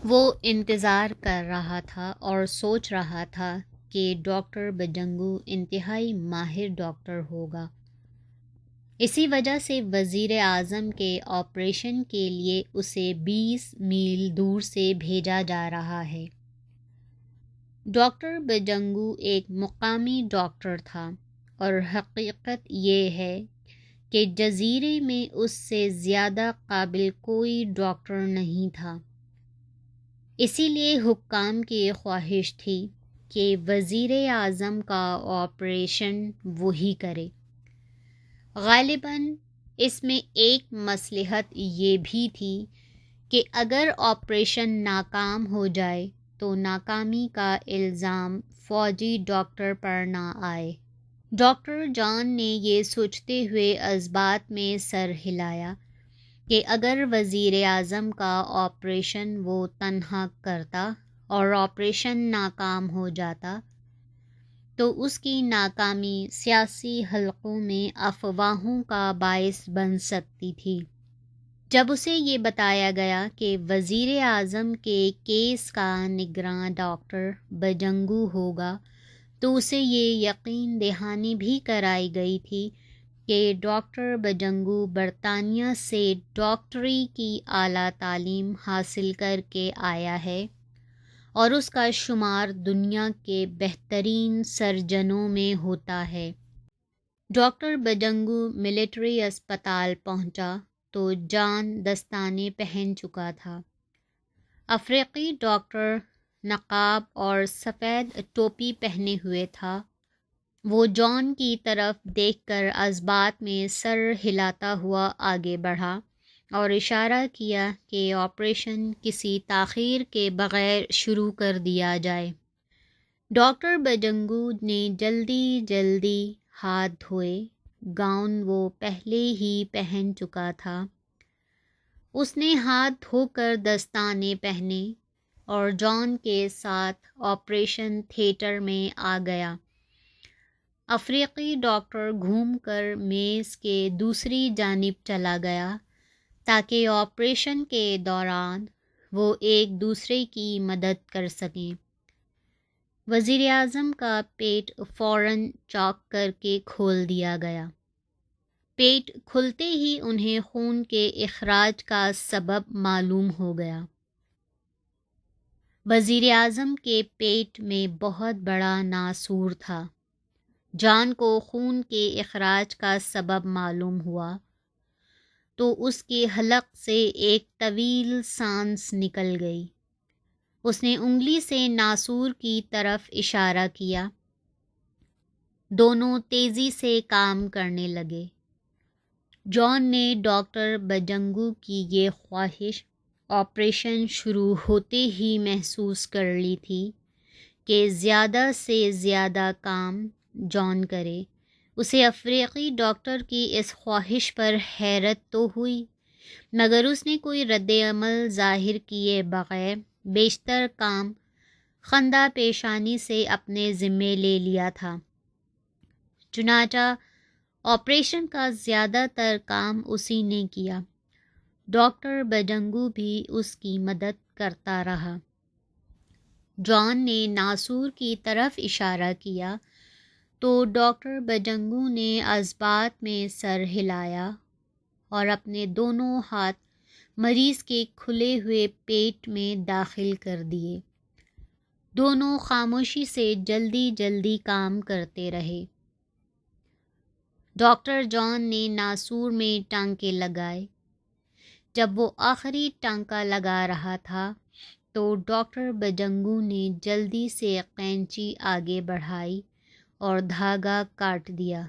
وہ انتظار کر رہا تھا اور سوچ رہا تھا کہ ڈاکٹر بجنگو انتہائی ماہر ڈاکٹر ہوگا۔ اسی وجہ سے وزیر اعظم کے آپریشن کے لیے اسے 20 میل دور سے بھیجا جا رہا ہے۔ ڈاکٹر بجنگو ایک مقامی ڈاکٹر تھا اور حقیقت یہ ہے کہ جزیرے میں اس سے زیادہ قابل کوئی ڈاکٹر نہیں تھا۔ اسی لیے حکام کی خواہش تھی کہ وزیر اعظم کا آپریشن وہی کرے۔ غالباً اس میں ایک مصلحت یہ بھی تھی کہ اگر آپریشن ناکام ہو جائے تو ناکامی کا الزام فوجی ڈاکٹر پر نہ آئے۔ ڈاکٹر جان نے یہ سوچتے ہوئے اثبات میں سر ہلایا کہ اگر وزیر اعظم کا آپریشن وہ تنہا کرتا اور آپریشن ناکام ہو جاتا تو اس کی ناکامی سیاسی حلقوں میں افواہوں کا باعث بن سکتی تھی۔ جب اسے یہ بتایا گیا کہ وزیر اعظم کے کیس کا نگراں ڈاکٹر بجنگو ہوگا تو اسے یہ یقین دہانی بھی کرائی گئی تھی کہ ڈاکٹر بجنگو برطانیہ سے ڈاکٹری کی اعلیٰ تعلیم حاصل کر کے آیا ہے اور اس کا شمار دنیا کے بہترین سرجنوں میں ہوتا ہے۔ ڈاکٹر بجنگو ملٹری اسپتال پہنچا تو جان دستانے پہن چکا تھا۔ افریقی ڈاکٹر نقاب اور سفید ٹوپی پہنے ہوئے تھا۔ وہ جان کی طرف دیکھ کر اثبات میں سر ہلاتا ہوا آگے بڑھا اور اشارہ کیا کہ آپریشن کسی تاخیر کے بغیر شروع کر دیا جائے۔ ڈاکٹر بجنگو نے جلدی ہاتھ دھوئے۔ گاؤن وہ پہلے ہی پہن چکا تھا۔ اس نے ہاتھ دھو کر دستانے پہنے اور جان کے ساتھ آپریشن تھیٹر میں آ گیا۔ افریقی ڈاکٹر گھوم کر میز کے دوسری جانب چلا گیا تاکہ آپریشن کے دوران وہ ایک دوسرے کی مدد کر سکیں۔ وزیر اعظم کا پیٹ فوراً چاک کر کے کھول دیا گیا۔ پیٹ کھلتے ہی انہیں خون کے اخراج کا سبب معلوم ہو گیا۔ وزیر اعظم کے پیٹ میں بہت بڑا ناسور تھا۔ جان کو خون کے اخراج کا سبب معلوم ہوا تو اس کے حلق سے ایک طویل سانس نکل گئی۔ اس نے انگلی سے ناسور کی طرف اشارہ کیا۔ دونوں تیزی سے کام کرنے لگے۔ جان نے ڈاکٹر بجنگو کی یہ خواہش آپریشن شروع ہوتے ہی محسوس کر لی تھی کہ زیادہ سے زیادہ کام جان کرے۔ اسے افریقی ڈاکٹر کی اس خواہش پر حیرت تو ہوئی مگر اس نے کوئی رد عمل ظاہر کیے بغیر بیشتر کام خندہ پیشانی سے اپنے ذمے لے لیا تھا۔ چنانچہ آپریشن کا زیادہ تر کام اسی نے کیا۔ ڈاکٹر بجنگو بھی اس کی مدد کرتا رہا۔ جان نے ناسور کی طرف اشارہ کیا تو ڈاکٹر بجنگو نے اثبات میں سر ہلایا اور اپنے دونوں ہاتھ مریض کے کھلے ہوئے پیٹ میں داخل کر دیے۔ دونوں خاموشی سے جلدی کام کرتے رہے۔ ڈاکٹر جان نے ناسور میں ٹانکے لگائے۔ جب وہ آخری ٹانکا لگا رہا تھا تو ڈاکٹر بجنگو نے جلدی سے قینچی آگے بڑھائی اور دھاگا کاٹ دیا۔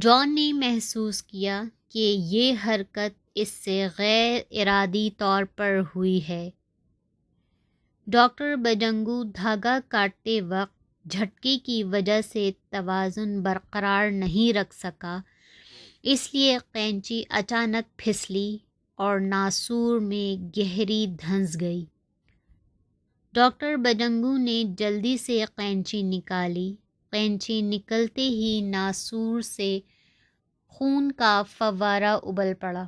جان نے محسوس کیا کہ یہ حرکت اس سے غیر ارادی طور پر ہوئی ہے۔ ڈاکٹر بجنگو دھاگا کاٹتے وقت جھٹکے کی وجہ سے توازن برقرار نہیں رکھ سکا، اس لیے قینچی اچانک پھسلی اور ناسور میں گہری دھنس گئی۔ ڈاکٹر بجنگو نے جلدی سے قینچی نکالی۔ قینچی نکلتے ہی ناسور سے خون کا فوارہ ابل پڑا۔